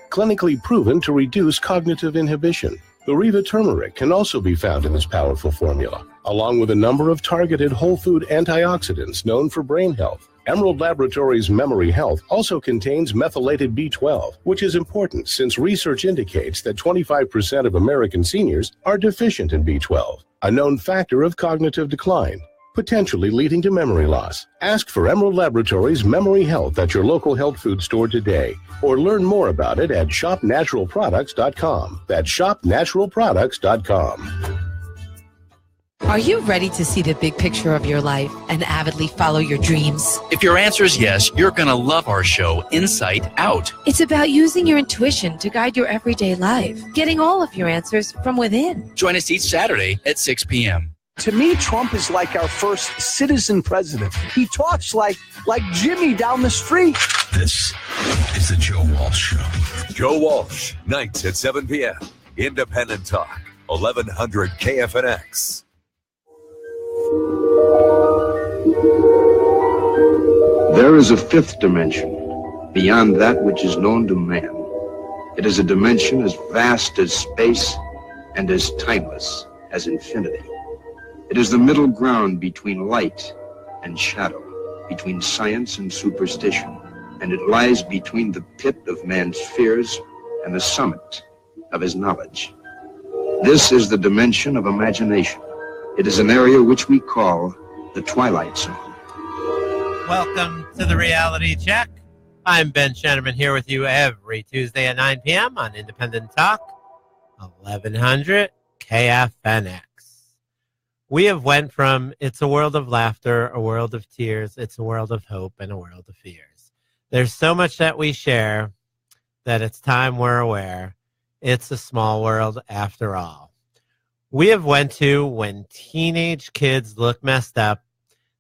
clinically proven to reduce cognitive inhibition. The Reva turmeric can also be found in this powerful formula, along with a number of targeted whole food antioxidants known for brain health. Emerald Laboratories Memory Health also contains methylated B12, which is important since research indicates that 25% of American seniors are deficient in B12, a known factor of cognitive decline, potentially leading to memory loss. Ask for Emerald Laboratories Memory Health at your local health food store today, or learn more about it at shopnaturalproducts.com. That's shopnaturalproducts.com. Are you ready to see the big picture of your life and avidly follow your dreams? If your answer is yes, you're going to love our show, Insight Out. It's about using your intuition to guide your everyday life, getting all of your answers from within. Join us each Saturday at 6 p.m. To me, Trump is like our first citizen president. He talks like Jimmy down the street. This is the Joe Walsh Show. Joe Walsh, nights at 7 p.m. Independent Talk, 1100 KFNX. There is a fifth dimension beyond that which is known to man. It is a dimension as vast as space and as timeless as infinity. It is the middle ground between light and shadow, between science and superstition, and it lies between the pit of man's fears and the summit of his knowledge. This is the dimension of imagination. It is an area which we call the Twilight Zone. Welcome to the Reality Check. I'm Ben Shannerman here with you every Tuesday at 9 p.m. on Independent Talk, 1100 KFNX. We have went from it's a world of laughter, a world of tears, it's a world of hope, and a world of fears. There's so much that we share that it's time we're aware. It's a small world after all. We have went to when teenage kids look messed up,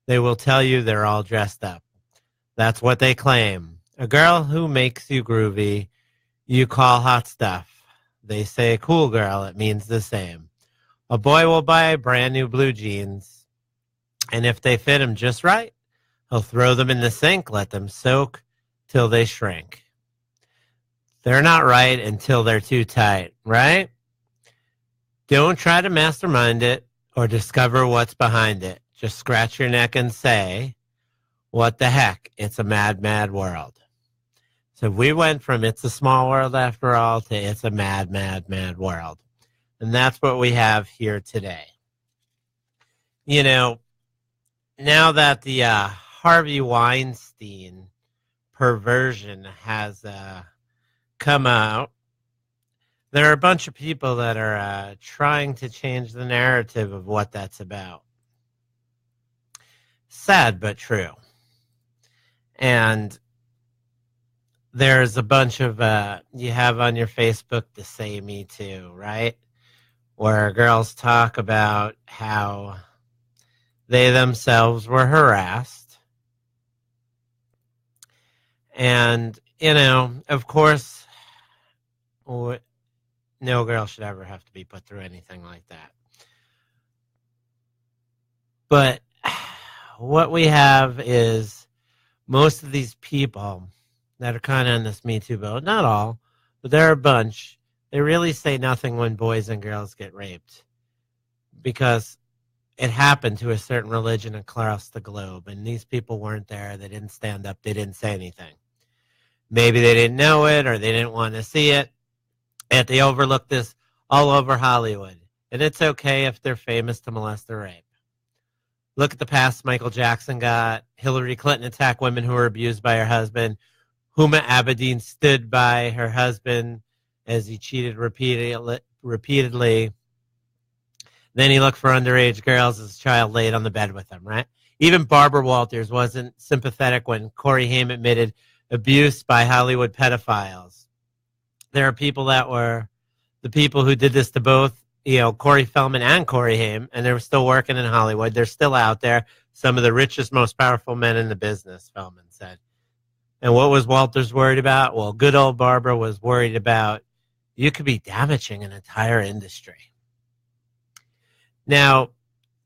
they will tell you they're all dressed up. That's what they claim. A girl who makes you groovy, you call hot stuff. They say cool girl, it means the same. A boy will buy brand new blue jeans, and if they fit him just right, he'll throw them in the sink, let them soak till they shrink. They're not right until they're too tight, right? Don't try to mastermind it or discover what's behind it. Just scratch your neck and say, what the heck? It's a mad, mad world. So we went from it's a small world after all to it's a mad, mad, mad world. And that's what we have here today. You know, now that the Harvey Weinstein perversion has come out, there are a bunch of people that are trying to change the narrative of what that's about. Sad but true. And there's a bunch of, you have on your Facebook the Say Me Too, right? Where girls talk about how they themselves were harassed. And, you know, of course, no girl should ever have to be put through anything like that. But what we have is most of these people that are kind of on this Me Too boat, not all, but there are a bunch. They really say nothing when boys and girls get raped because it happened to a certain religion across the globe, and these people weren't there. They didn't stand up. They didn't say anything. Maybe they didn't know it or they didn't want to see it, and they overlooked this all over Hollywood. And it's okay if they're famous to molest or rape. Look at the past Michael Jackson got. Hillary Clinton attacked women who were abused by her husband. Huma Abedin stood by her husband as he cheated repeatedly. Then he looked for underage girls as his child laid on the bed with him, right? Even Barbara Walters wasn't sympathetic when Corey Haim admitted abuse by Hollywood pedophiles. There are people that were the people who did this to both, you know, Corey Feldman and Corey Haim, and they were still working in Hollywood. They're still out there. Some of the richest, most powerful men in the business, Feldman said. And what was Walters worried about? Well, good old Barbara was worried about you could be damaging an entire industry. Now,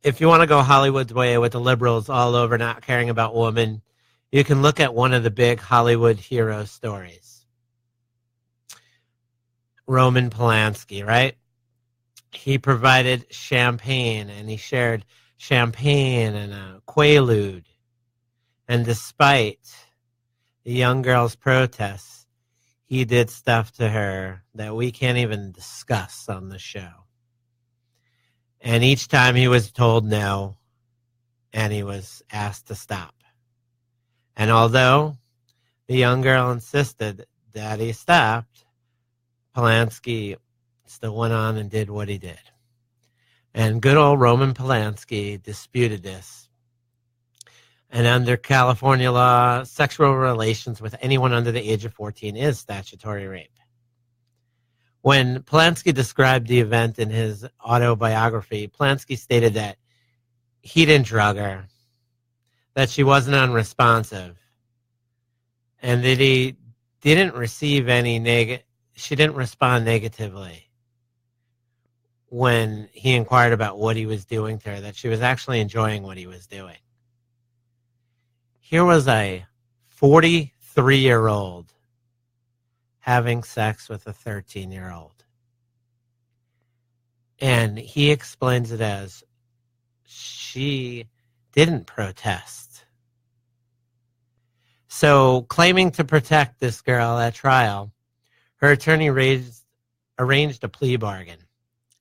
if you want to go Hollywood's way with the liberals all over not caring about women, you can look at one of the big Hollywood hero stories. Roman Polanski, right? He provided champagne, and he shared champagne and a Quaalude. And despite the young girl's protests, he did stuff to her that we can't even discuss on the show. And each time he was told no, and he was asked to stop. And although the young girl insisted that he stopped, Polanski still went on and did what he did. And good old Roman Polanski disputed this. And under California law, sexual relations with anyone under the age of 14 is statutory rape. When Polanski described the event in his autobiography, Polanski stated that he didn't drug her, that she wasn't unresponsive, and that he didn't receive any she didn't respond negatively when he inquired about what he was doing to her, that she was actually enjoying what he was doing. Here was a 43-year-old having sex with a 13-year-old. And he explains it as she didn't protest. So, claiming to protect this girl at trial, her attorney arranged a plea bargain.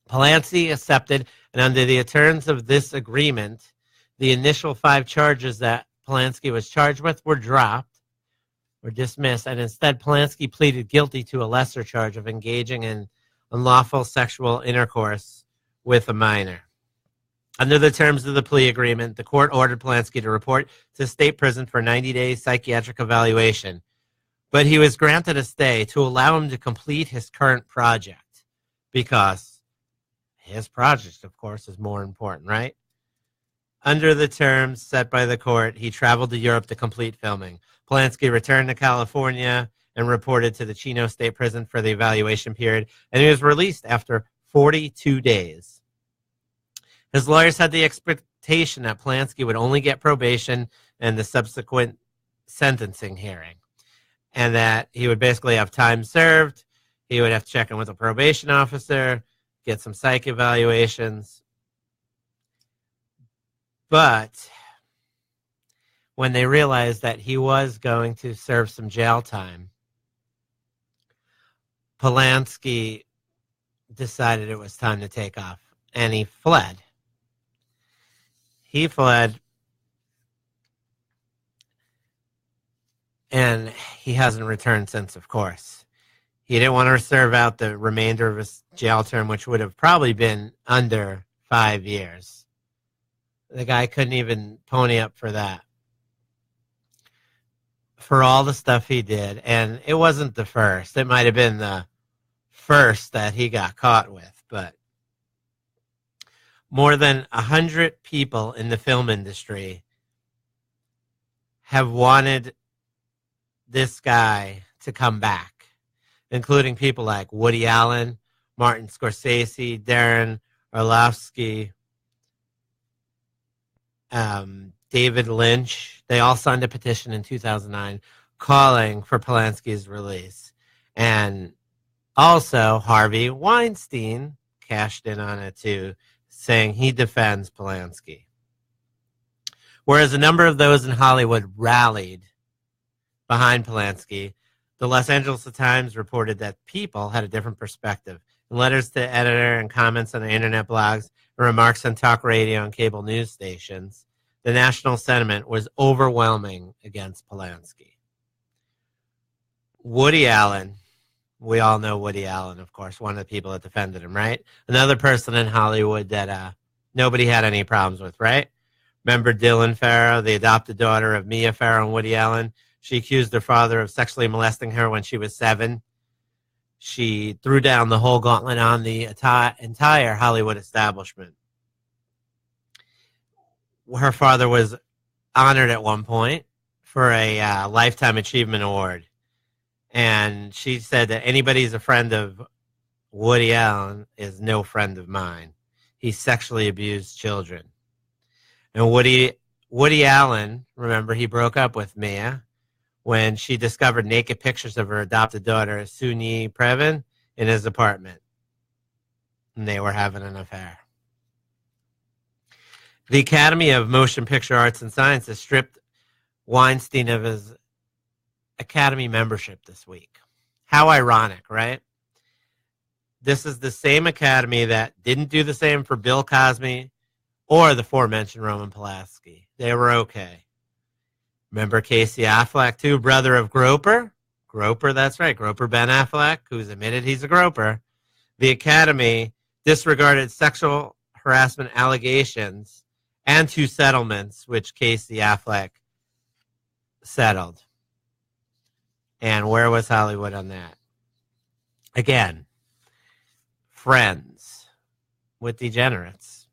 Polanski accepted, and under the terms of this agreement, the initial 5 charges that Polanski was charged with were dropped, were dismissed, and instead Polanski pleaded guilty to a lesser charge of engaging in unlawful sexual intercourse with a minor. Under the terms of the plea agreement, the court ordered Polanski to report to state prison for 90 days psychiatric evaluation, but he was granted a stay to allow him to complete his current project, because his project, of course, is more important, right? Under the terms set by the court, he traveled to Europe to complete filming. Polanski returned to California and reported to the Chino State Prison for the evaluation period, and he was released after 42 days. His lawyers had the expectation that Polanski would only get probation and the subsequent sentencing hearing, and that he would basically have time served. He would have to check in with a probation officer, get some psych evaluations. But when they realized that he was going to serve some jail time, Polanski decided it was time to take off, and he fled. He fled, and he hasn't returned since, of course. He didn't want to serve out the remainder of his jail term, which would have probably been under 5 years. The guy couldn't even pony up for that. For all the stuff he did, and it wasn't the first. It might have been the first that he got caught with, but more than 100 people in the film industry have wanted this guy to come back, including people like Woody Allen, Martin Scorsese, Darren Aronofsky, David Lynch. They all signed a petition in 2009 calling for Polanski's release. And also Harvey Weinstein cashed in on it too, saying he defends Polanski. Whereas a number of those in Hollywood rallied behind Polanski, the Los Angeles Times reported that people had a different perspective. In letters to editor and comments on the internet blogs and remarks on talk radio and cable news stations, the national sentiment was overwhelming against Polanski. Woody Allen, we all know Woody Allen, of course, one of the people that defended him, right? Another person in Hollywood that nobody had any problems with, right? Remember Dylan Farrow, the adopted daughter of Mia Farrow and Woody Allen? She accused her father of sexually molesting her when she was 7. She threw down the whole gauntlet on the entire Hollywood establishment. Her father was honored at one point for a Lifetime Achievement Award. And she said that anybody who's a friend of Woody Allen is no friend of mine. He sexually abused children. And Woody Allen, remember, he broke up with Mia when she discovered naked pictures of her adopted daughter, Sunyi Previn. in his apartment, and they were having an affair. The Academy of Motion Picture Arts and Sciences stripped Weinstein of his Academy membership this week. How ironic, right? This is the same Academy that didn't do the same for Bill Cosby or the aforementioned Roman Polanski. They were okay. Remember Casey Affleck, too, brother of Groper? Groper, that's right, Groper Ben Affleck, who's admitted he's a groper. The Academy disregarded sexual harassment allegations and 2 settlements, which Casey Affleck settled. And where was Hollywood on that? Again, friends with degenerates.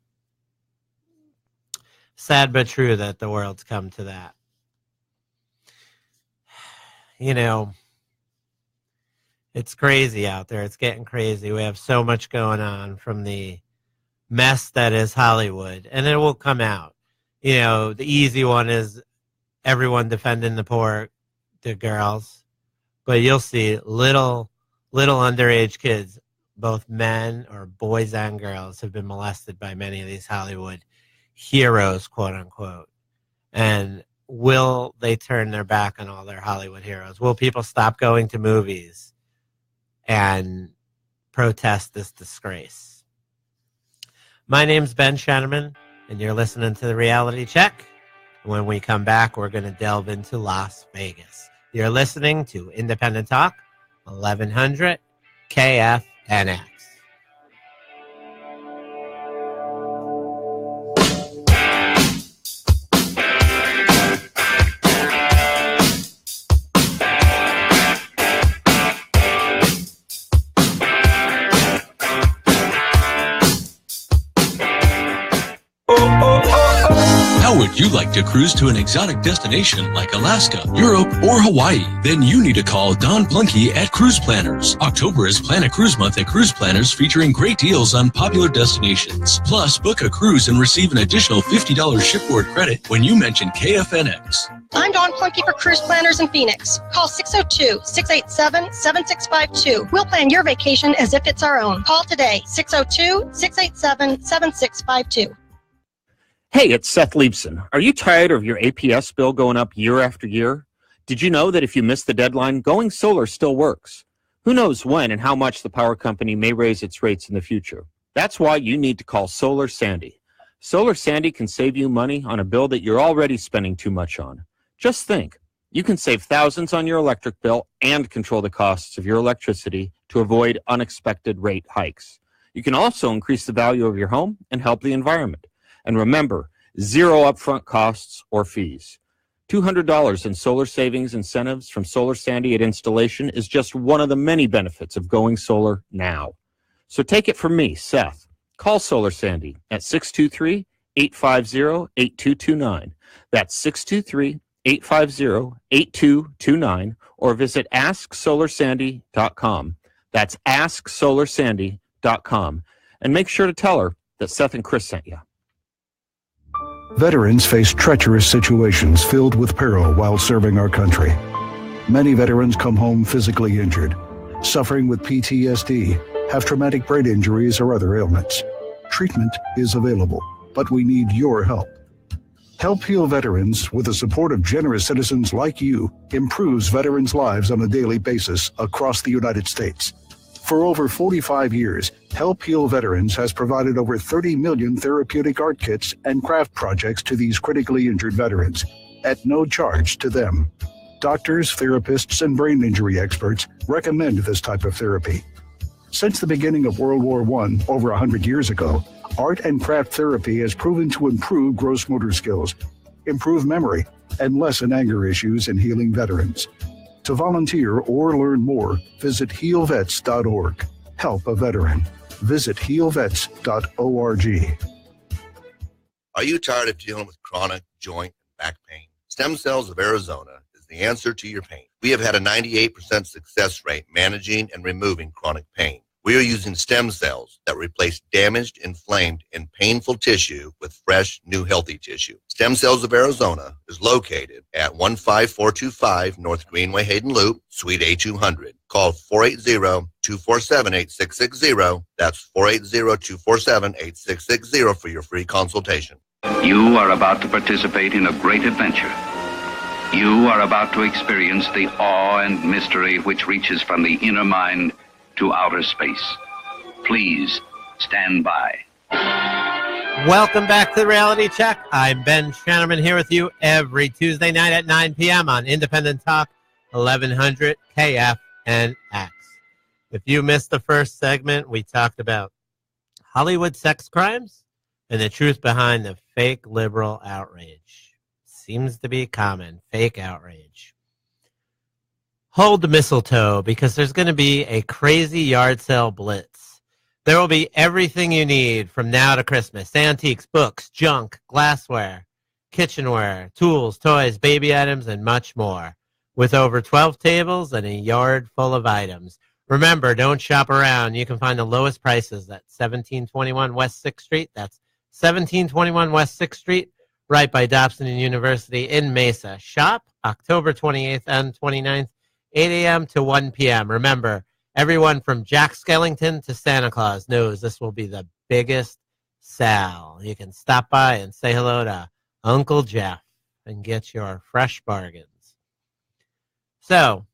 Sad but true that the world's come to that. You know, it's crazy out there. It's getting crazy. We have so much going on from the mess that is Hollywood, and it will come out. You know, the easy one is everyone defending the girls, but you'll see little underage kids, both men or boys and girls, have been molested by many of these Hollywood heroes, quote unquote. And will they turn their back on all their Hollywood heroes? Will people stop going to movies and protest this disgrace? My name's Ben Shenneman, and you're listening to the Reality Check. When we come back, we're going to delve into Las Vegas. You're listening to Independent Talk, 1100 KFNX. How would you like to cruise to an exotic destination like Alaska, Europe, or Hawaii? Then you need to call Don Plunky at Cruise Planners. October is Plan a Cruise Month at Cruise Planners, featuring great deals on popular destinations. Plus, book a cruise and receive an additional $50 shipboard credit when you mention KFNX. I'm Dawn Plunky for Cruise Planners in Phoenix. Call 602-687-7652. We'll plan your vacation as if it's our own. Call today, 602-687-7652. Hey, it's Seth Leibson. Are you tired of your APS bill going up year after year? Did you know that if you miss the deadline, going solar still works? Who knows when and how much the power company may raise its rates in the future? That's why you need to call Solar Sandy. Solar Sandy can save you money on a bill that you're already spending too much on. Just think, you can save thousands on your electric bill and control the costs of your electricity to avoid unexpected rate hikes. You can also increase the value of your home and help the environment. And remember, zero upfront costs or fees. $200 in solar savings incentives from Solar Sandy at installation is just one of the many benefits of going solar now. So take it from me, Seth. Call Solar Sandy at 623-850-8229. That's 623-850-8229, or visit AskSolarSandy.com. That's AskSolarSandy.com. And make sure to tell her that Seth and Chris sent you. Veterans face treacherous situations filled with peril while serving our country. Many veterans come home physically injured, suffering with PTSD, have traumatic brain injuries or other ailments. Treatment is available, but we need your help. Help Heal Veterans, with the support of generous citizens like you, improves veterans' lives on a daily basis across the United States. For over 45 years, Help Heal Veterans has provided over 30 million therapeutic art kits and craft projects to these critically injured veterans, at no charge to them. Doctors, therapists, and brain injury experts recommend this type of therapy. Since the beginning of World War I, over 100 years ago, art and craft therapy has proven to improve gross motor skills, improve memory, and lessen anger issues in healing veterans. To volunteer or learn more, visit healvets.org. Help a veteran. Visit healvets.org. Are you tired of dealing with chronic joint and back pain? Stem Cells of Arizona is the answer to your pain. We have had a 98% success rate managing and removing chronic pain. We are using stem cells that replace damaged, inflamed, and painful tissue with fresh, new, healthy tissue. Stem Cells of Arizona is located at 15425 North Greenway Hayden Loop, Suite A200. Call 480-247-8660. That's 480-247-8660 for your free consultation. You are about to participate in a great adventure. You are about to experience the awe and mystery which reaches from the inner mind to outer space. Please stand by. Welcome back to the Reality Check. I'm Ben Shannerman here with you every Tuesday night at 9 p.m. on Independent Talk, 1100 KFNX. If you missed the first segment, we talked about Hollywood sex crimes and the truth behind the fake liberal outrage. Seems to be common, fake outrage. Hold the mistletoe because there's going to be a crazy yard sale blitz. There will be everything you need from now to Christmas. Antiques, books, junk, glassware, kitchenware, tools, toys, baby items, and much more. With over 12 tables and a yard full of items. Remember, don't shop around. You can find the lowest prices at 1721 West 6th Street. That's 1721 West 6th Street, right by Dobson University in Mesa. Shop October 28th and 29th, 8 a.m. to 1 p.m. Remember, everyone from Jack Skellington to Santa Claus knows this will be the biggest sale. You can stop by and say hello to Uncle Jeff and get your fresh bargains. So,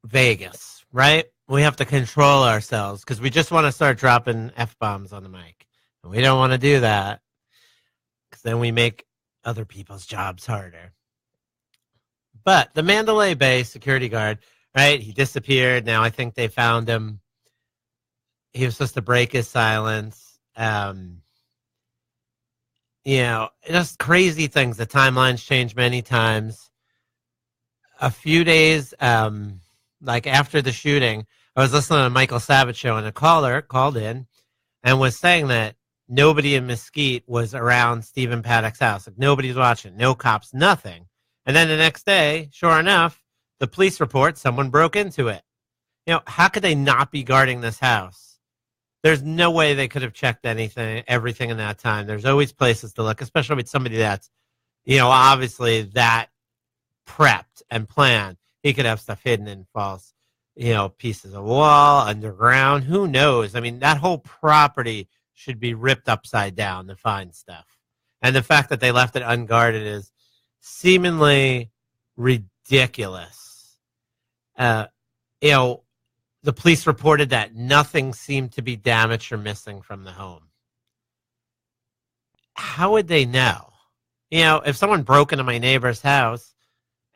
Vegas, right? We have to control ourselves because we just want to start dropping F-bombs on the mic. And we don't want to do that because then we make other people's jobs harder. But the Mandalay Bay security guard, right? He disappeared. Now I think they found him. He was supposed to break his silence. Just crazy things. The timelines change many times. A few days, like after the shooting, I was listening to Michael Savage show, and a caller called in and was saying that nobody in Mesquite was around Stephen Paddock's house. Like nobody's watching, no cops, nothing. And then the next day, sure enough, the police report someone broke into it. How could they not be guarding this house? There's no way they could have checked everything in that time. There's always places to look, especially with somebody that's, obviously that prepped and planned. He could have stuff hidden in false, pieces of wall, underground. Who knows? I mean, that whole property should be ripped upside down to find stuff. And the fact that they left it unguarded is seemingly ridiculous. The police reported that nothing seemed to be damaged or missing from the home. How would they know? If someone broke into my neighbor's house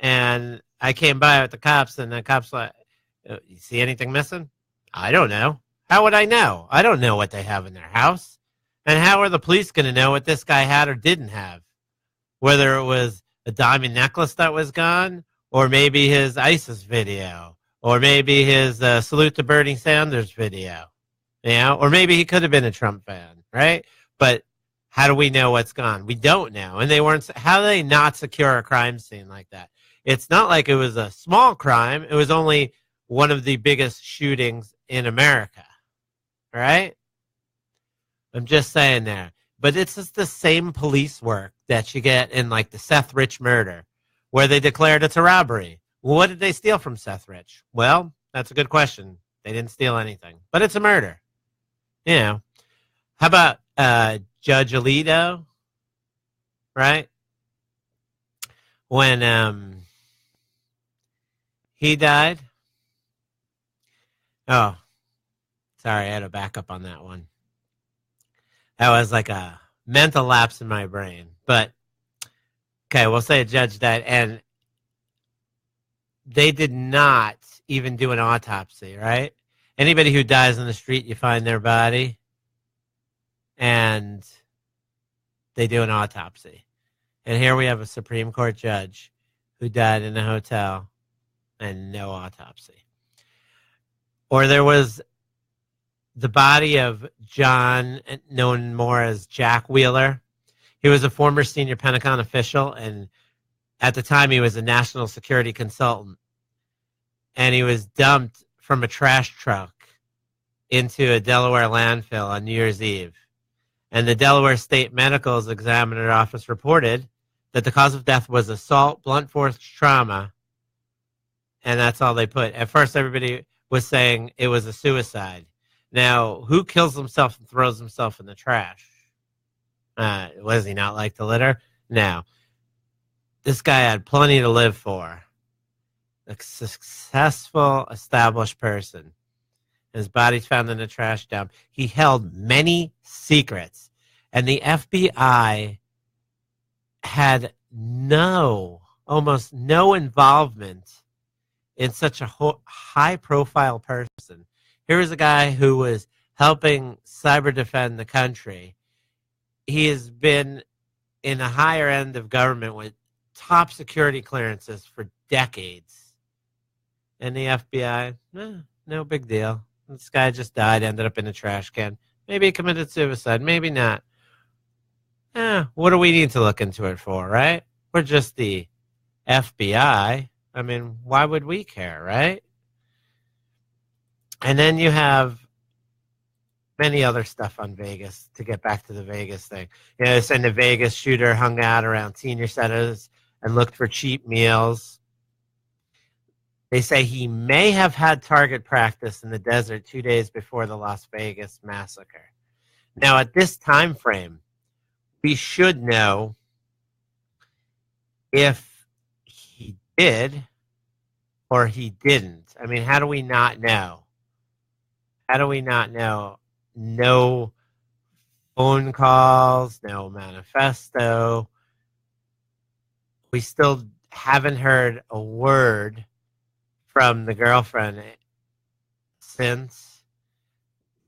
and I came by with the cops and the cops like, you see anything missing? I don't know. How would I know? I don't know what they have in their house. And how are the police going to know what this guy had or didn't have? Whether it was a diamond necklace that was gone, or maybe his ISIS video, or maybe his Salute to Bernie Sanders video, or maybe he could have been a Trump fan, right? But how do we know what's gone? We don't know. And how do they not secure a crime scene like that? It's not like it was a small crime. It was only one of the biggest shootings in America, right? I'm just saying there. But it's just the same police work that you get in like the Seth Rich murder, where they declared it's a robbery. Well, what did they steal from Seth Rich? Well, that's a good question. They didn't steal anything, but it's a murder. How about Judge Alito, right? When he died. Oh, sorry, I had to back up on that one. That was like a mental lapse in my brain. But, okay, we'll say a judge died, and they did not even do an autopsy, right? Anybody who dies on the street, you find their body, and they do an autopsy. And here we have a Supreme Court judge who died in a hotel and no autopsy. Or there was the body of John, known more as Jack Wheeler. He was a former senior Pentagon official, and at the time he was a national security consultant. And he was dumped from a trash truck into a Delaware landfill on New Year's Eve. And the Delaware State Medical Examiner Office reported that the cause of death was assault, blunt force trauma, And that's all they put. At first, everybody was saying it was a suicide. Now, who kills himself and throws himself in the trash? Does he not like to litter? No. This guy had plenty to live for. A successful, established person. His body's found in a trash dump. He held many secrets. And the FBI had almost no involvement in such a high-profile person. Here was a guy who was helping cyber defend the country. He has been in the higher end of government with top security clearances for decades. And the FBI, no big deal. This guy just died, ended up in a trash can. Maybe he committed suicide, maybe not. What do we need to look into it for, right? We're just the FBI. I mean, why would we care, right? And then you have many other stuff on Vegas, to get back to the Vegas thing. They said the Vegas shooter hung out around senior centers and looked for cheap meals. They say he may have had target practice in the desert 2 days before the Las Vegas massacre. Now, at this time frame, we should know if he did or he didn't. I mean, how do we not know? How do we not know? No phone calls, no manifesto. We still haven't heard a word from the girlfriend since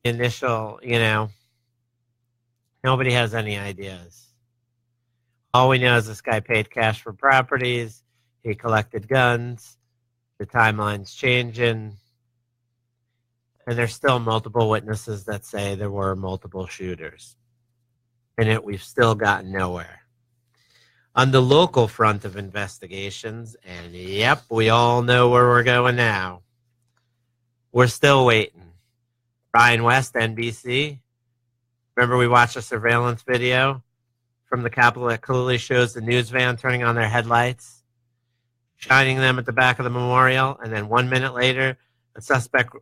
initial, nobody has any ideas. All we know is this guy paid cash for properties. He collected guns. The timeline's changing. And there's still multiple witnesses that say there were multiple shooters. And yet we've still gotten nowhere. On the local front of investigations, and yep, we all know where we're going now. We're still waiting. Brian West, NBC. Remember we watched a surveillance video from the Capitol that clearly shows the news van turning on their headlights, shining them at the back of the memorial, and then 1 minute later, a suspect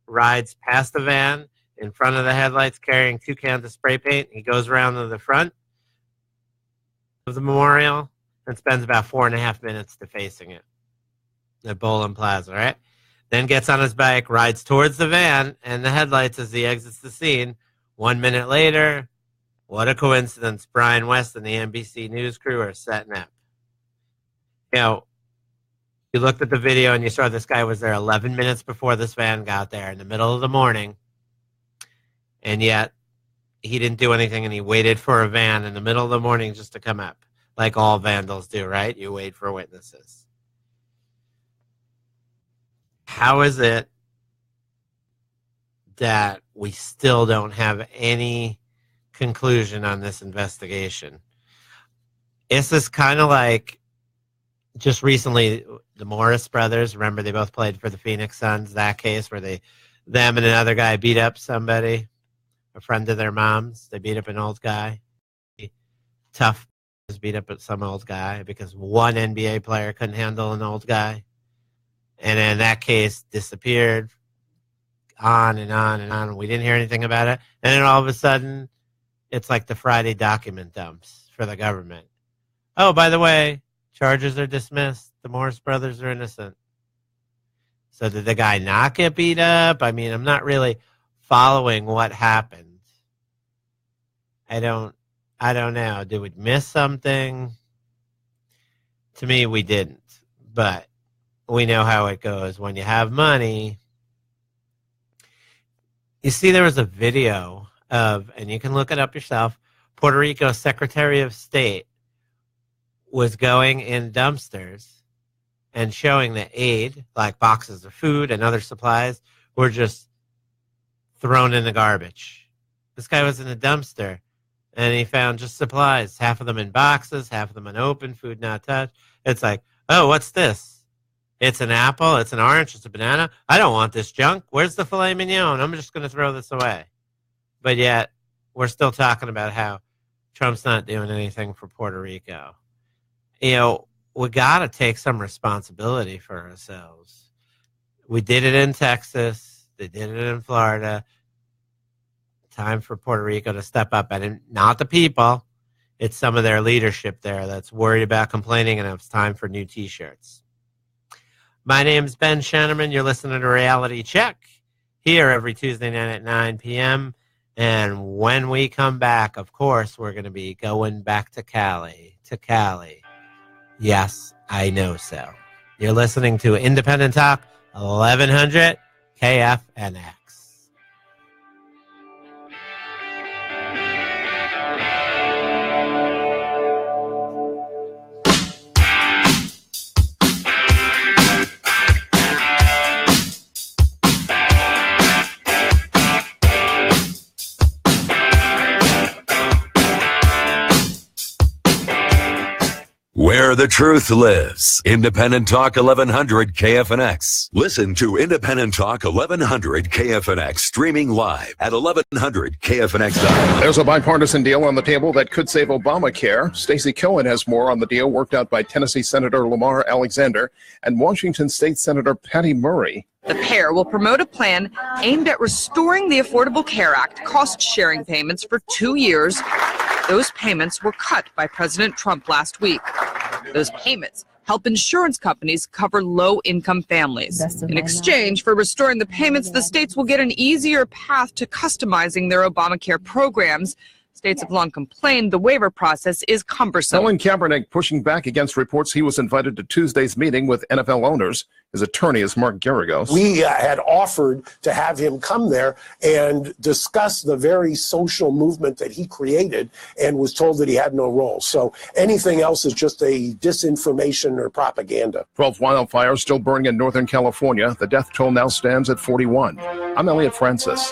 rides past the van in front of the headlights carrying 2 cans of spray paint. He goes around to the front of the memorial and spends about 4.5 minutes defacing it at Boland Plaza, right? Then gets on his bike, rides towards the van and the headlights as he exits the scene. 1 minute later, what a coincidence, Brian West and the NBC News crew are setting up. You looked at the video and you saw this guy was there 11 minutes before this van got there in the middle of the morning, and yet he didn't do anything, and he waited for a van in the middle of the morning just to come up, like all vandals do, right? You wait for witnesses. How is it that we still don't have any conclusion on this investigation? This is kind of like just recently the Morris brothers. Remember, they both played for the Phoenix Suns, that case where them and another guy beat up somebody, a friend of their mom's. They beat up an old guy. Tough beat up some old guy because one NBA player couldn't handle an old guy. And then that case disappeared, on and on and on. We didn't hear anything about it. And then all of a sudden, it's like the Friday document dumps for the government. Oh, by the way, charges are dismissed. The Morris brothers are innocent. So did the guy not get beat up? I mean, I'm not really following what happened. I don't know. Did we miss something? To me, we didn't. But we know how it goes. When you have money, you see there was a video of, and you can look it up yourself, Puerto Rico's Secretary of State was going in dumpsters and showing that aid, like boxes of food and other supplies, were just thrown in the garbage. This guy was in a dumpster, and he found just supplies, half of them in boxes, half of them unopened, food not touched. It's like, oh, what's this? It's an apple, it's an orange, it's a banana. I don't want this junk. Where's the filet mignon? I'm just going to throw this away. But yet, we're still talking about how Trump's not doing anything for Puerto Rico. we got to take some responsibility for ourselves. We did it in Texas. They did it in Florida. Time for Puerto Rico to step up, and not the people. It's some of their leadership there that's worried about complaining, and it's time for new T-shirts. My name's Ben Shanneman. You're listening to Reality Check here every Tuesday night at 9 p.m. And when we come back, of course, we're going to be going back to Cali. Yes, I know so. You're listening to Independent Talk, 1100 KFNX. Where the truth lives. Independent Talk 1100 KFNX. Listen to Independent Talk 1100 KFNX streaming live at 1100KFNX.com. There's a bipartisan deal on the table that could save Obamacare. Stacey Cohen has more on the deal worked out by Tennessee Senator Lamar Alexander and Washington State Senator Patty Murray. The pair will promote a plan aimed at restoring the Affordable Care Act cost-sharing payments for 2 years. Those payments were cut by President Trump last week. Those payments help insurance companies cover low-income families. In exchange for restoring the payments, the states will get an easier path to customizing their Obamacare programs. States have long complained the waiver process is cumbersome. Colin Kaepernick pushing back against reports he was invited to Tuesday's meeting with NFL owners. His attorney is Mark Garagos. We had offered to have him come there and discuss the very social movement that he created and was told that he had no role. So anything else is just a disinformation or propaganda. 12 wildfires still burning in Northern California. The death toll now stands at 41. I'm Elliot Francis.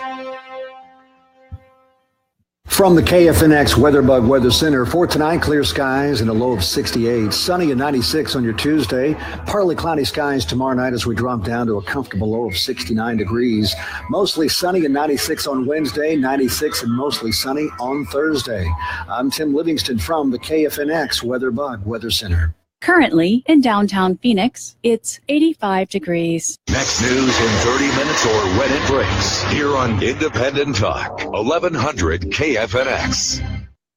From the KFNX WeatherBug Weather Center, for tonight, clear skies and a low of 68. Sunny and 96 on your Tuesday. Partly cloudy skies tomorrow night as we drop down to a comfortable low of 69 degrees. Mostly sunny and 96 on Wednesday, 96 and mostly sunny on Thursday. I'm Tim Livingston from the KFNX WeatherBug Weather Center. Currently in downtown Phoenix, it's 85 degrees. Next news in 30 minutes or when it breaks. Here on Independent Talk, 1100 KFNX.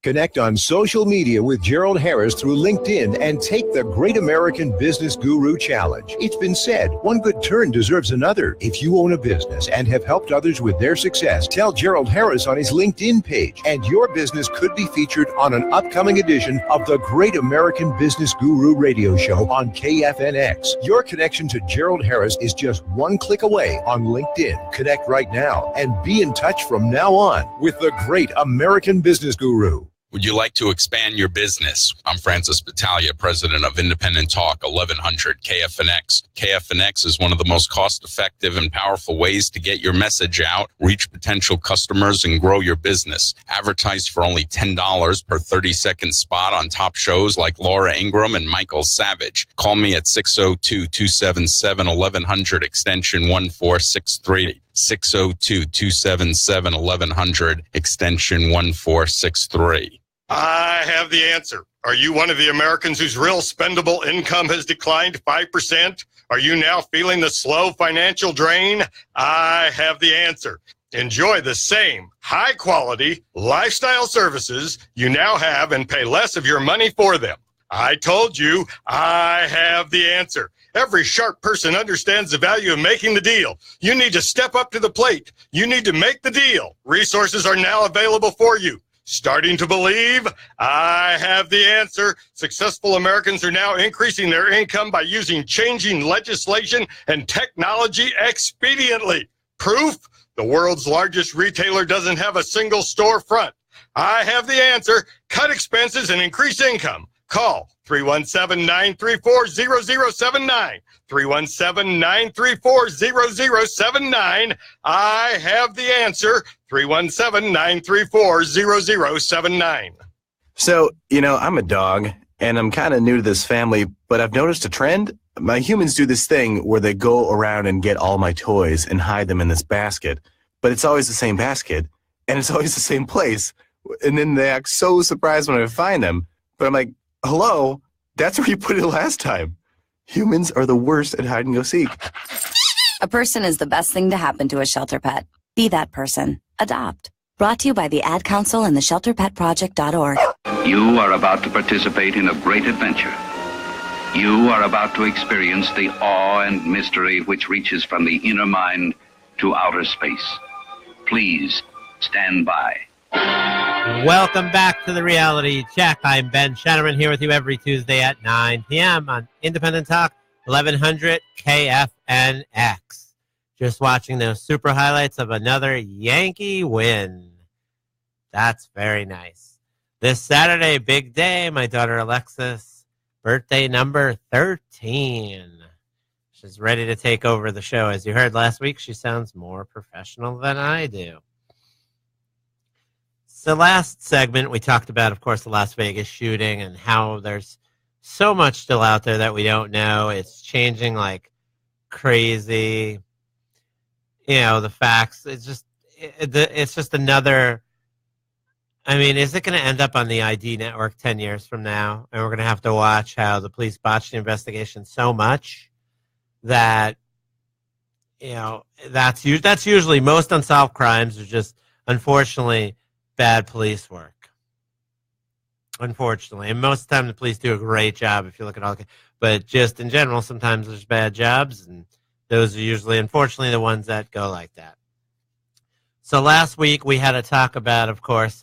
Connect on social media with Gerald Harris through LinkedIn and take the Great American Business Guru Challenge. It's been said, one good turn deserves another. If you own a business and have helped others with their success, tell Gerald Harris on his LinkedIn page, and your business could be featured on an upcoming edition of the Great American Business Guru radio show on KFNX. Your connection to Gerald Harris is just one click away on LinkedIn. Connect right now and be in touch from now on with the Great American Business Guru. Would you like to expand your business? I'm Francis Battaglia, president of Independent Talk 1100 KFNX. KFNX is one of the most cost-effective and powerful ways to get your message out, reach potential customers, and grow your business. Advertise for only $10 per 30-second spot on top shows like Laura Ingraham and Michael Savage. Call me at 602-277-1100 extension 1463. 602-277-1100 extension 1463. I have the answer. Are you one of the Americans whose real spendable income has declined 5%? Are you now feeling the slow financial drain? I have the answer. Enjoy the same high-quality lifestyle services you now have and pay less of your money for them. I told you I have the answer. Every sharp person understands the value of making the deal. You need to step up to the plate. You need to make the deal. Resources are now available for you. Starting to believe? I have the answer. Successful Americans are now increasing their income by using changing legislation and technology expediently. Proof? The world's largest retailer doesn't have a single storefront. I have the answer. Cut expenses and increase income. Call 317-934-0079. 317-934-0079. I have the answer. 317-934-0079. So, I'm a dog, and I'm kind of new to this family, but I've noticed a trend. My humans do this thing where they go around and get all my toys and hide them in this basket, but it's always the same basket, and it's always the same place. And then they act so surprised when I find them. But I'm like, hello, That's where you put it last time. Humans are the worst at hide and go seek. A person is the best thing to happen to a shelter pet. Be that person. Adopt. Brought to you by the Ad Council and the ShelterPetProject.org. You are about to participate in a great adventure. You are about to experience the awe and mystery which reaches from the inner mind to outer space. Please stand by. Welcome back to the Reality Check. I'm Ben Shanneman here with you every Tuesday at 9 p.m. on Independent Talk, 1100 KFNX. Just watching those super highlights of another Yankee win. That's very nice. This Saturday, big day. My daughter Alexis, birthday number 13. She's ready to take over the show. As you heard last week, she sounds more professional than I do. So last segment, we talked about, of course, the Las Vegas shooting and how there's so much still out there that we don't know. It's changing like crazy. You know, the facts. It's just another. I mean, is it going to end up on the ID network 10 years from now? And we're going to have to watch how the police botched the investigation so much that, you know, that's usually most unsolved crimes are just, unfortunately, bad police work. Unfortunately. And most of the time the police do a great job if you look at all. But just in general, sometimes there's bad jobs, and those are usually, unfortunately, the ones that go like that. So last week we had to talk about, of course,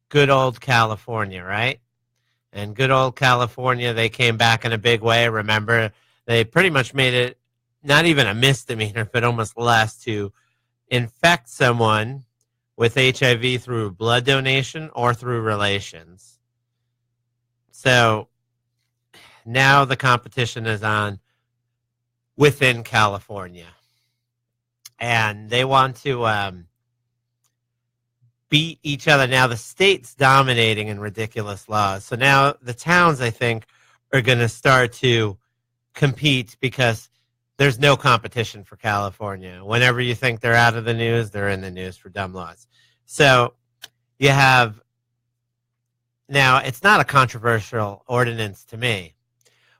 good old California, right? And good old California, they came back in a big way. Remember, they pretty much made it not even a misdemeanor, but almost less, to infect someone with HIV through blood donation or through relations. So now the competition is on within California. And they want to beat each other. Now the state's dominating in ridiculous laws. So now the towns, I think, are going to start to compete because there's no competition for California. Whenever you think they're out of the news, they're in the news for dumb laws. So you have, now it's not a controversial ordinance to me,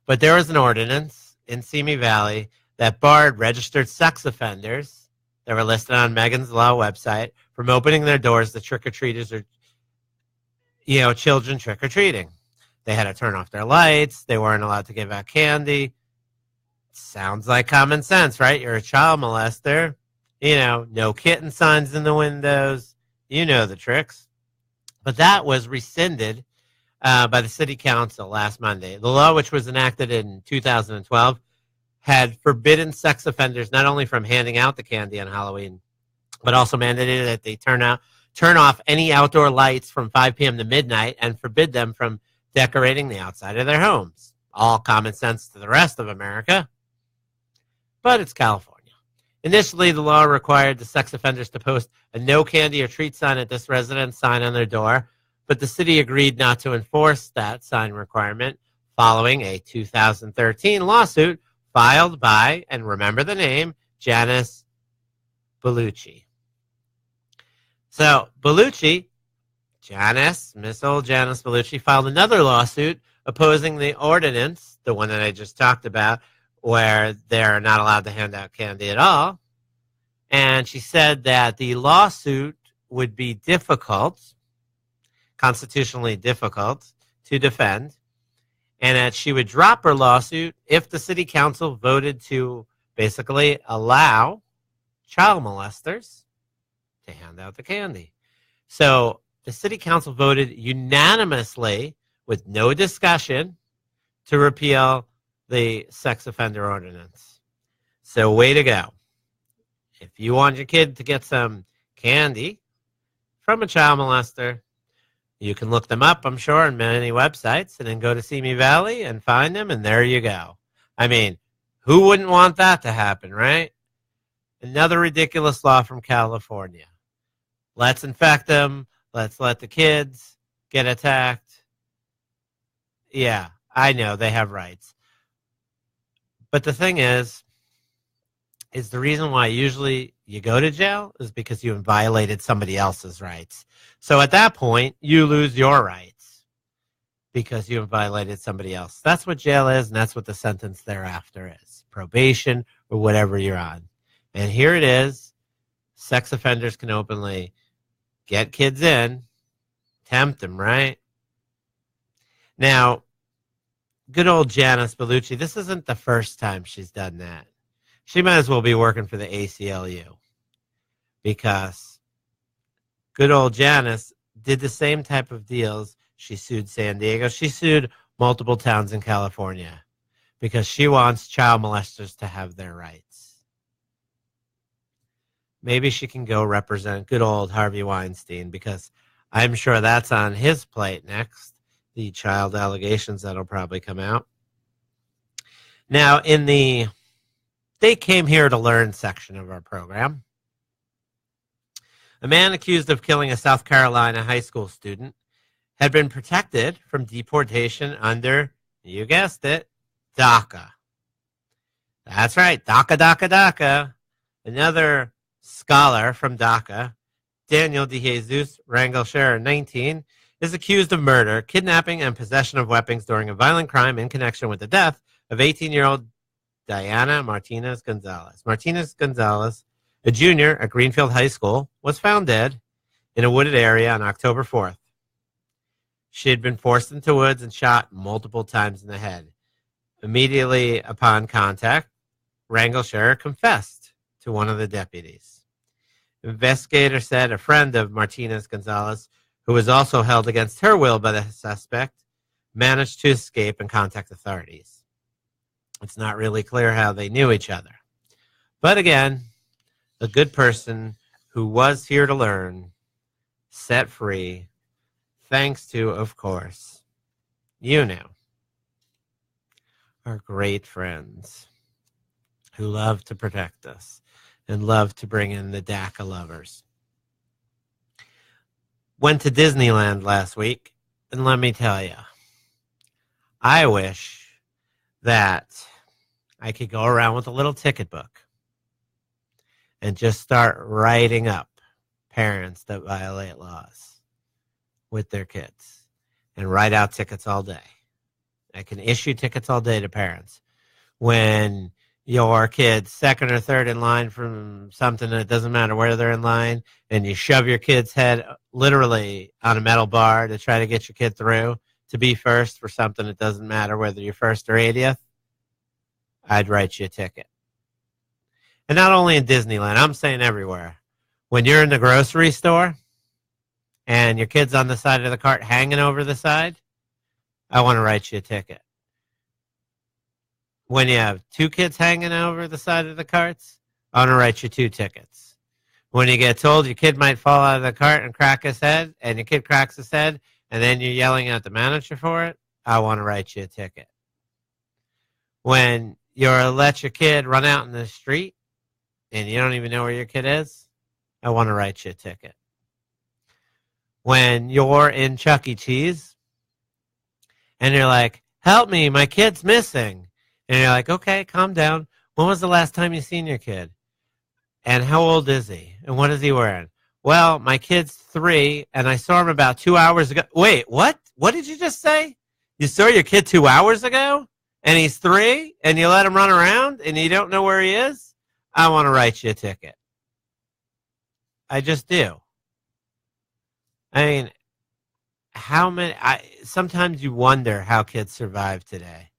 but there was an ordinance in Simi Valley that barred registered sex offenders that were listed on Megan's Law website from opening their doors to trick-or-treaters or, you know, children trick-or-treating. They had to turn off their lights. They weren't allowed to give out candy. Sounds like common sense, right? You're a child molester. You know, no kitten signs in the windows. You know the tricks. But that was rescinded by the city council last Monday. The law, which was enacted in 2012, had forbidden sex offenders not only from handing out the candy on Halloween, but also mandated that they turn off any outdoor lights from 5 p.m. to midnight and forbid them from decorating the outside of their homes. All common sense to the rest of America. But it's California. Initially, the law required the sex offenders to post a no candy or treat sign at this residence sign on their door, but the city agreed not to enforce that sign requirement following a 2013 lawsuit filed by, and remember the name, Janice Bellucci. So Miss old Janice Bellucci filed another lawsuit opposing the ordinance, the one that I just talked about, where they're not allowed to hand out candy at all. And she said that the lawsuit would be difficult, constitutionally difficult, to defend, and that she would drop her lawsuit if the city council voted to basically allow child molesters to hand out the candy. So the city council voted unanimously, with no discussion, to repeal the sex offender ordinance. So way to go. If you want your kid to get some candy from a child molester, you can look them up, I'm sure, on many websites, and then go to Simi Valley and find them, and there you go. I mean, who wouldn't want that to happen, right? Another ridiculous law from California. Let's infect them. Let's let the kids get attacked. Yeah, I know they have rights. But the thing is the reason why usually you go to jail is because you violated somebody else's rights. So at that point, you lose your rights. because you have violated somebody else. That's what jail is, and that's what the sentence thereafter is. Probation or whatever you're on. And here it is. Sex offenders can openly get kids in, tempt them, right? Now, good old Janice Bellucci, this isn't the first time she's done that. She might as well be working for the ACLU, because good old Janice did the same type of deals. She sued San Diego. She sued multiple towns in California because she wants child molesters to have their rights. Maybe she can go represent good old Harvey Weinstein, because I'm sure that's on his plate next, the child allegations that'll probably come out. Now, in the They Came Here to Learn section of our program, a man accused of killing a South Carolina high school student had been protected from deportation under, you guessed it, DACA. That's right, DACA, DACA, DACA. Another scholar from DACA, Daniel DeJesus Rangel-Scherer, 19, is accused of murder, kidnapping, and possession of weapons during a violent crime in connection with the death of 18-year-old Diana Martinez-Gonzalez. Martinez-Gonzalez, a junior at Greenfield High School, was found dead in a wooded area on October 4th. She had been forced into woods and shot multiple times in the head. Immediately upon contact, Rangel-Scherer confessed to one of the deputies. Investigators said a friend of Martinez-Gonzalez, who was also held against her will by the suspect, managed to escape and contact authorities. It's not really clear how they knew each other. But again, a good person who was here to learn, set free, thanks to, of course, you know, our great friends who love to protect us and love to bring in the DACA lovers. Went to Disneyland last week, and let me tell you, I wish that I could go around with a little ticket book and just start writing up parents that violate laws with their kids and write out tickets all day. I can issue tickets all day to parents. When your kid's second or third in line from something, that it doesn't matter where they're in line, and you shove your kid's head literally on a metal bar to try to get your kid through to be first for something, it doesn't matter whether you're first or 80th, I'd write you a ticket. And not only in Disneyland, I'm saying everywhere. When you're in the grocery store and your kid's on the side of the cart hanging over the side, I want to write you a ticket. When you have two kids hanging over the side of the carts, I want to write you 2 tickets. When you get told your kid might fall out of the cart and crack his head, and your kid cracks his head, and then you're yelling at the manager for it, I want to write you a ticket. When you're let your kid run out in the street and you don't even know where your kid is, I want to write you a ticket. When you're in Chuck E. Cheese and you're like, help me, my kid's missing. And you're like, okay, calm down. When was the last time you seen your kid? And how old is he? And what is he wearing? Well, my kid's 3, and I saw him about 2 hours ago. Wait, what? What did you just say? You saw your kid 2 hours ago? And he's 3? And you let him run around? And you don't know where he is? I want to write you a ticket. I just do. I mean, how many... sometimes you wonder how kids survive today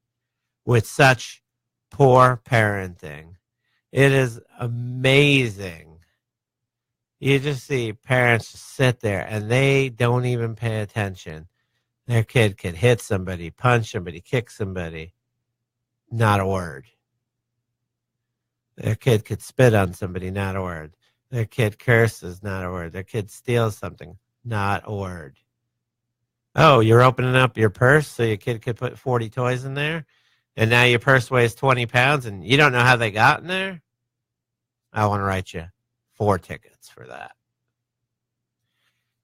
with such poor parenting. It is amazing. You just see parents just sit there and they don't even pay attention. Their kid could hit somebody, punch somebody, kick somebody. Not a word. Their kid could spit on somebody, not a word. Their kid curses, not a word. Their kid steals something, not a word. Oh, you're opening up your purse so your kid could put 40 toys in there? And now your purse weighs 20 pounds and you don't know how they got in there? I want to write you 4 tickets for that.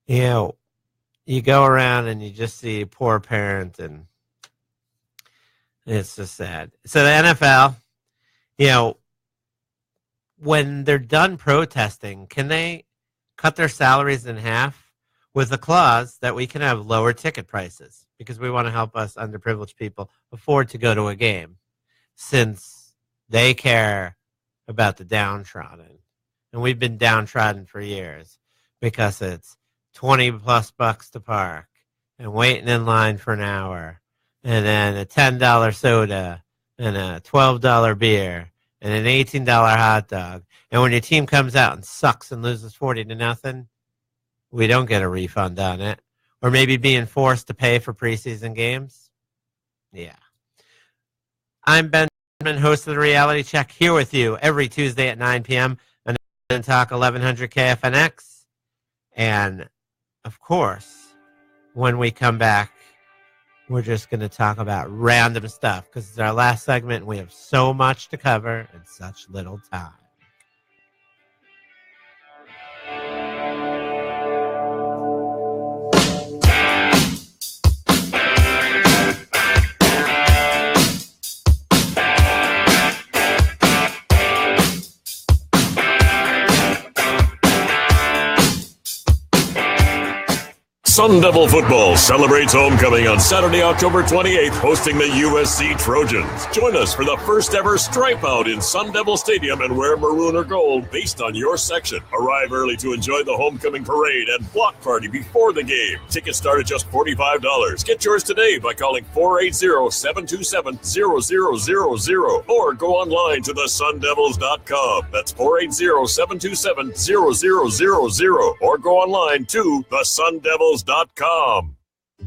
You know, you go around and you just see a poor parent, and it's just sad. So the NFL, you know, when they're done protesting, can they cut their salaries in half with a clause that we can have lower ticket prices? because we want to help us underprivileged people afford to go to a game, since they care about the downtrodden. And we've been downtrodden for years because it's 20 plus bucks to park and waiting in line for an hour, and then a $10 soda and a $12 beer and an $18 hot dog. And when your team comes out and sucks and loses 40-0, we don't get a refund on it. Or maybe being forced to pay for preseason games. Yeah. I'm Benjamin, host of the Reality Check, here with you every Tuesday at 9 p.m. on Talk 1100 KFNX. And, of course, when we come back, we're just going to talk about random stuff because it's our last segment and we have so much to cover in such little time. Sun Devil football celebrates homecoming on Saturday, October 28th, hosting the USC Trojans. Join us for the first ever stripe out in Sun Devil Stadium and wear maroon or gold based on your section. Arrive early to enjoy the homecoming parade and block party before the game. Tickets start at just $45. Get yours today by calling 480-727-0000 or go online to thesundevils.com. That's 480-727-0000 or go online to thesundevils.com.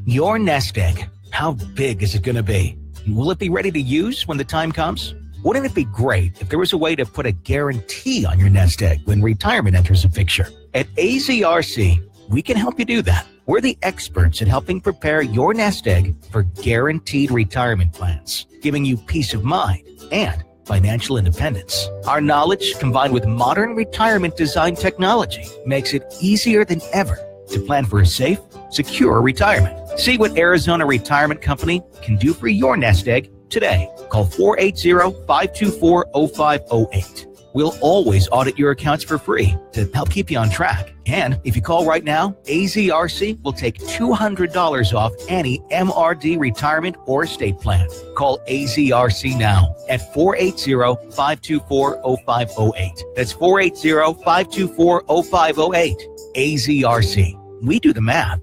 Your nest egg. How big is it going to be? Will it be ready to use when the time comes? Wouldn't it be great if there was a way to put a guarantee on your nest egg when retirement enters the picture? At AZRC, we can help you do that. We're the experts at helping prepare your nest egg for guaranteed retirement plans, giving you peace of mind and financial independence. Our knowledge, combined with modern retirement design technology, makes it easier than ever to plan for a safe, secure retirement. See what Arizona Retirement Company can do for your nest egg today. Call 480-524-0508. We'll always audit your accounts for free to help keep you on track. And if you call right now, AZRC will take $200 off any MRD retirement or estate plan. Call AZRC now at 480-524-0508. That's 480-524-0508. AZRC. We do the math.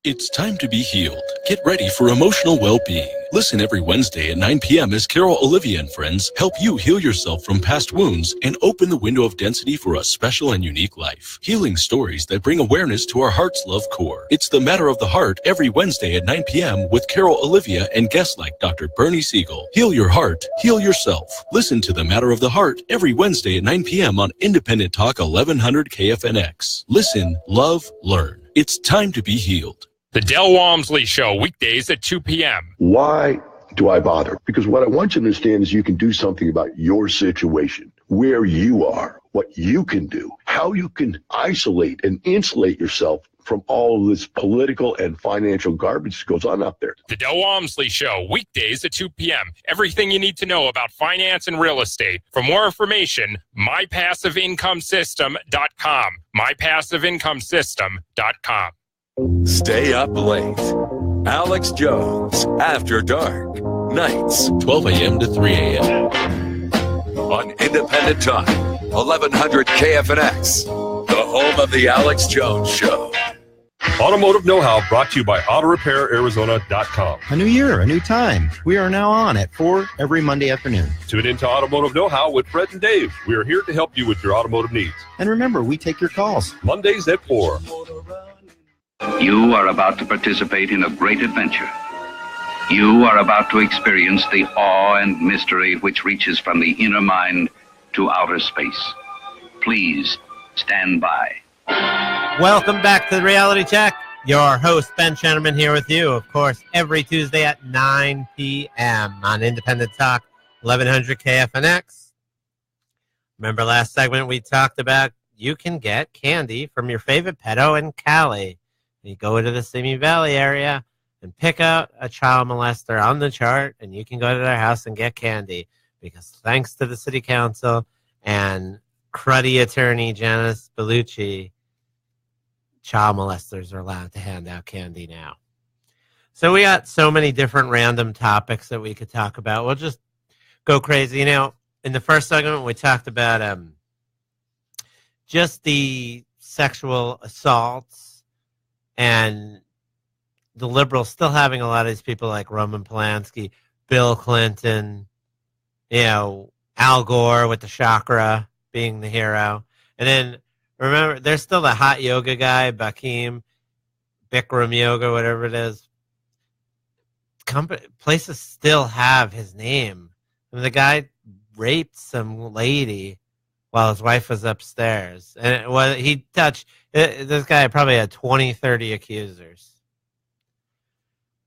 It's time to be healed. Get ready for emotional well-being. Listen every Wednesday at 9 p.m. as Carol, Olivia, and friends help you heal yourself from past wounds and open the window of density for a special and unique life. Healing stories that bring awareness to our heart's love core. It's The Matter of the Heart every Wednesday at 9 p.m. with Carol, Olivia, and guests like Dr. Bernie Siegel. Heal your heart. Heal yourself. Listen to The Matter of the Heart every Wednesday at 9 p.m. on Independent Talk 1100 KFNX. Listen, love, learn. It's time to be healed. The Del Walmsley Show, weekdays at 2 p.m. Why do I bother? Because what I want you to understand is you can do something about your situation, where you are, what you can do, how you can isolate and insulate yourself from all of this political and financial garbage that goes on out there. The Del Walmsley Show, weekdays at 2 p.m. Everything you need to know about finance and real estate. For more information, mypassiveincomesystem.com. mypassiveincomesystem.com. Stay up late. Alex Jones, After Dark. Nights, 12 a.m. to 3 a.m. On Independent Talk, 1100 KFNX. The home of the Alex Jones Show. Automotive Know-How brought to you by AutoRepairArizona.com. A new year, a new time. We are now on at 4 every Monday afternoon. Tune into Automotive Know-How with Fred and Dave. We are here to help you with your automotive needs. And remember, we take your calls. Mondays at 4. You are about to participate in a great adventure. You are about to experience the awe and mystery which reaches from the inner mind to outer space. Please stand by. Welcome back to the Reality Check. Your host, Ben Shannerman, here with you, of course, every Tuesday at 9 p.m. on Independent Talk, 1100 KFNX. Remember last segment we talked about you can get candy from your favorite pedo in Cali. You go to the Simi Valley area and pick out a child molester on the chart, and you can go to their house and get candy. Because thanks to the city council and cruddy attorney Janice Bellucci, child molesters are allowed to hand out candy now. So we got so many different random topics that we could talk about. We'll just go crazy. You know, in the first segment, we talked about just the sexual assaults and the liberals still having a lot of these people like Roman Polanski, Bill Clinton, you know, Al Gore with the chakra being the hero. And then remember, there's still the hot yoga guy, Bikram Yoga, whatever it is. Places still have his name. I mean, the guy raped some lady while his wife was upstairs. And this guy probably had 20, 30 accusers.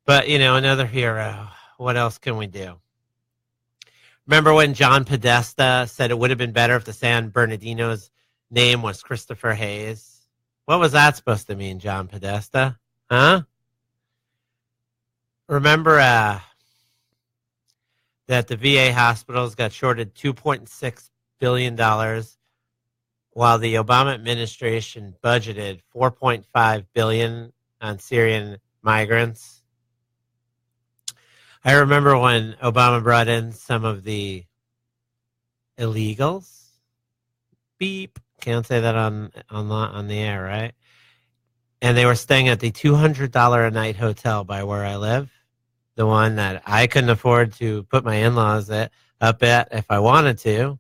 But, you know, another hero. What else can we do? Remember when John Podesta said it would have been better if the San Bernardino's name was Christopher Hayes? What was that supposed to mean, John Podesta? Huh? Remember that the VA hospitals got shorted $2.6 billion while the Obama administration budgeted $4.5 billion on Syrian migrants? I remember when Obama brought in some of the illegals. Beep. Can't say that on the air, right? And they were staying at the $200 a night hotel by where I live, the one that I couldn't afford to put my in-laws up at if I wanted to.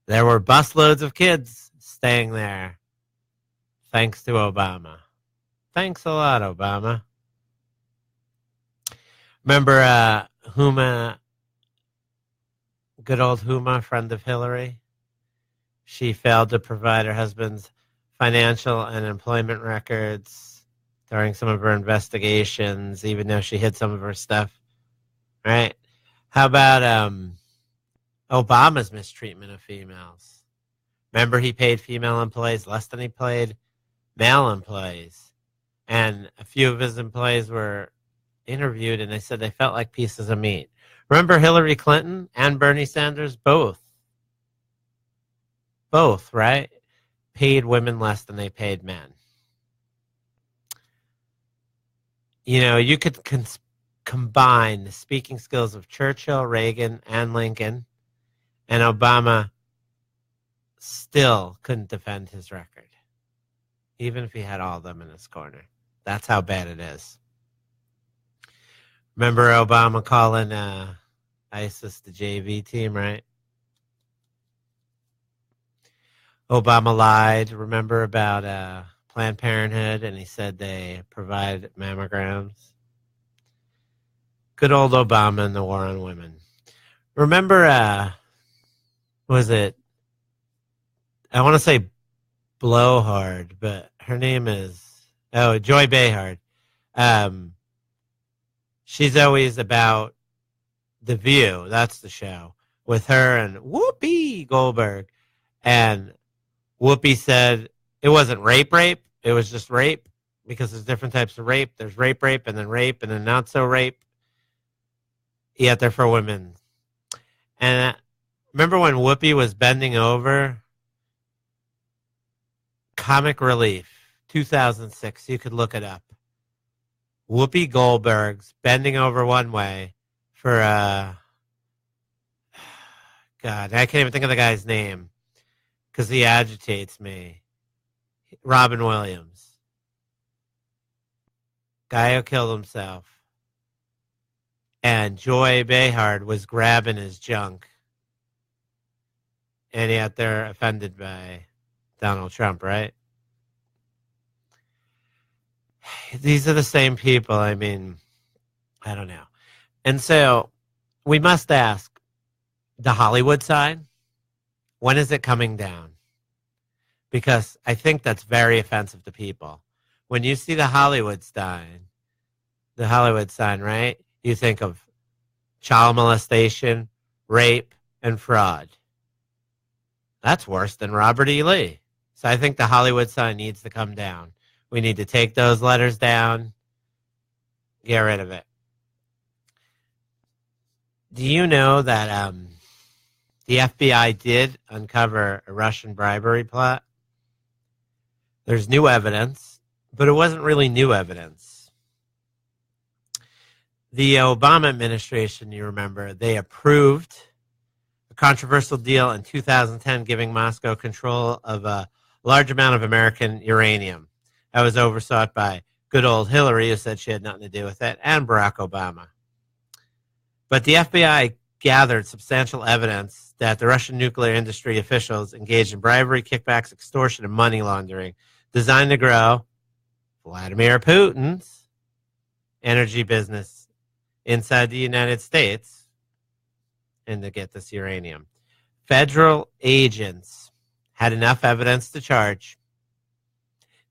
There were busloads of kids staying there, thanks to Obama. Thanks a lot, Obama. Remember Huma, good old Huma, friend of Hillary? She failed to provide her husband's financial and employment records during some of her investigations, even though she hid some of her stuff. Right? How about Obama's mistreatment of females? Remember, he paid female employees less than he paid male employees. And a few of his employees were interviewed, and they said they felt like pieces of meat. Remember Hillary Clinton and Bernie Sanders? Both, right? Paid women less than they paid men. You know, you could combine the speaking skills of Churchill, Reagan, and Lincoln, and Obama still couldn't defend his record, even if he had all of them in his corner. That's how bad it is. Remember Obama calling ISIS the JV team, right? Obama lied, remember, about Planned Parenthood, and he said they provide mammograms. Good old Obama and the war on women. Remember, was it, I want to say Blowhard, but her name is, Joy Behar. She's always about The View. That's the show. With her and Whoopi Goldberg. And Whoopi said it wasn't rape. It was just rape, because there's different types of rape. There's rape, and then not so rape. Yet they're for women. And remember when Whoopi was bending over? Comic Relief, 2006. You could look it up. Whoopi Goldberg's bending over one way for God, I can't even think of the guy's name because he agitates me. Robin Williams. Guy who killed himself. And Joy Behar was grabbing his junk. And yet they're offended by Donald Trump, right? These are the same people. I mean, I don't know. And so we must ask, the Hollywood sign, when is it coming down? Because I think that's very offensive to people. When you see the Hollywood sign, right, you think of child molestation, rape, and fraud. That's worse than Robert E. Lee. So I think the Hollywood sign needs to come down. We need to take those letters down, get rid of it. Do you know that the FBI did uncover a Russian bribery plot? There's new evidence, but it wasn't really new evidence. The Obama administration, you remember, they approved a controversial deal in 2010 giving Moscow control of a large amount of American uranium. That was oversought by good old Hillary, who said she had nothing to do with it, and Barack Obama. But the FBI gathered substantial evidence that the Russian nuclear industry officials engaged in bribery, kickbacks, extortion, and money laundering designed to grow Vladimir Putin's energy business inside the United States and to get this uranium. Federal agents had enough evidence to charge.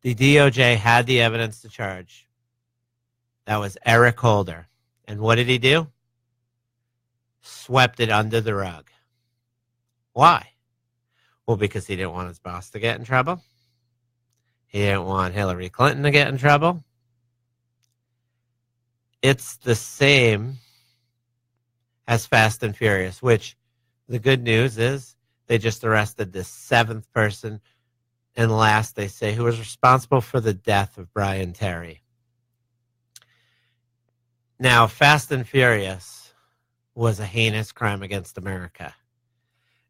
The DOJ had the evidence to charge. That was Eric Holder. And what did he do? Swept it under the rug. Why? Well, because he didn't want his boss to get in trouble. He didn't want Hillary Clinton to get in trouble. It's the same as Fast and Furious, which the good news is they just arrested the 7th person and last, they say, who was responsible for the death of Brian Terry. Now, Fast and Furious was a heinous crime against America.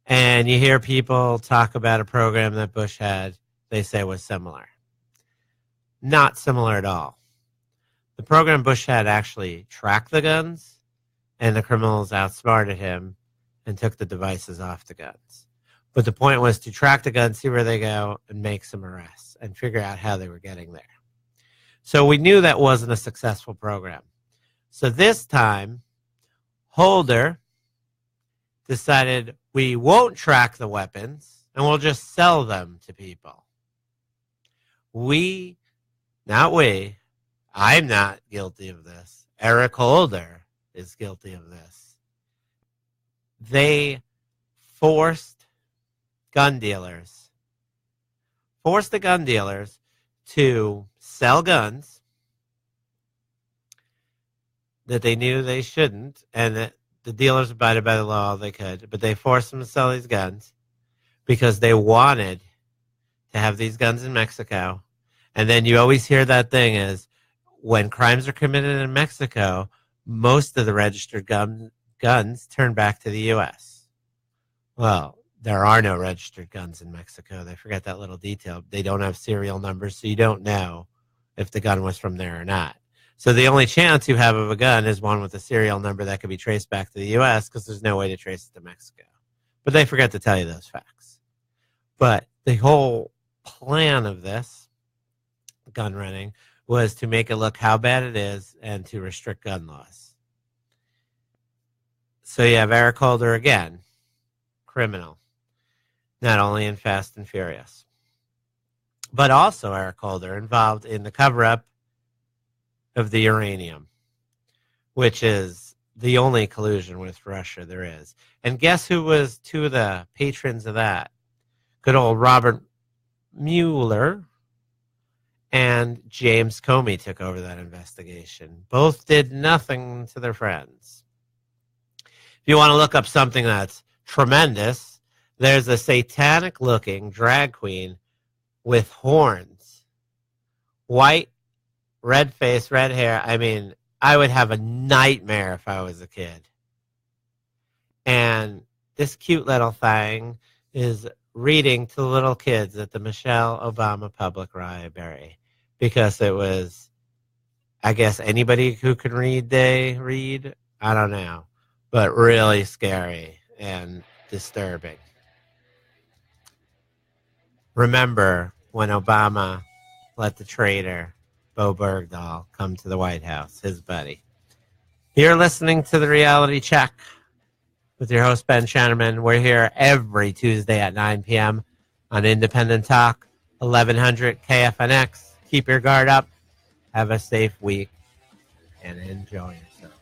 And you hear people talk about a program that Bush had, they say was similar. Not similar at all. The program Bush had actually tracked the guns, and the criminals outsmarted him and took the devices off the guns. But the point was to track the guns, see where they go, and make some arrests and figure out how they were getting there. So we knew that wasn't a successful program. So this time, Holder decided we won't track the weapons and we'll just sell them to people. I'm not guilty of this. Eric Holder is guilty of this. They forced the gun dealers to sell guns that they knew they shouldn't, and that the dealers abided by the law all they could, but they forced them to sell these guns because they wanted to have these guns in Mexico. And then you always hear that thing is, when crimes are committed in Mexico, most of the registered guns turn back to the U.S. Well, there are no registered guns in Mexico. They forget that little detail. They don't have serial numbers, so you don't know if the gun was from there or not. So the only chance you have of a gun is one with a serial number that could be traced back to the U.S. because there's no way to trace it to Mexico. But they forget to tell you those facts. But the whole plan of this gun running was to make it look how bad it is and to restrict gun laws. So you have Eric Holder again, criminal, not only in Fast and Furious, but also Eric Holder involved in the cover-up of the uranium, which is the only collusion with Russia there is. And guess who was two of the patrons of that? Good old Robert Mueller and James Comey took over that investigation. Both did nothing to their friends. If you want to look up something that's tremendous, there's a satanic-looking drag queen with horns. White, red face, red hair. I mean, I would have a nightmare if I was a kid. And this cute little thing is reading to little kids at the Michelle Obama Public Library. Because it was, I guess, anybody who can read, they read. I don't know. But really scary and disturbing. Remember when Obama let the traitor, Bo Bergdahl, come to the White House, his buddy. You're listening to the Reality Check with your host, Ben Shannerman. We're here every Tuesday at 9 p.m. on Independent Talk, 1100 KFNX. Keep your guard up. Have a safe week and enjoy yourself.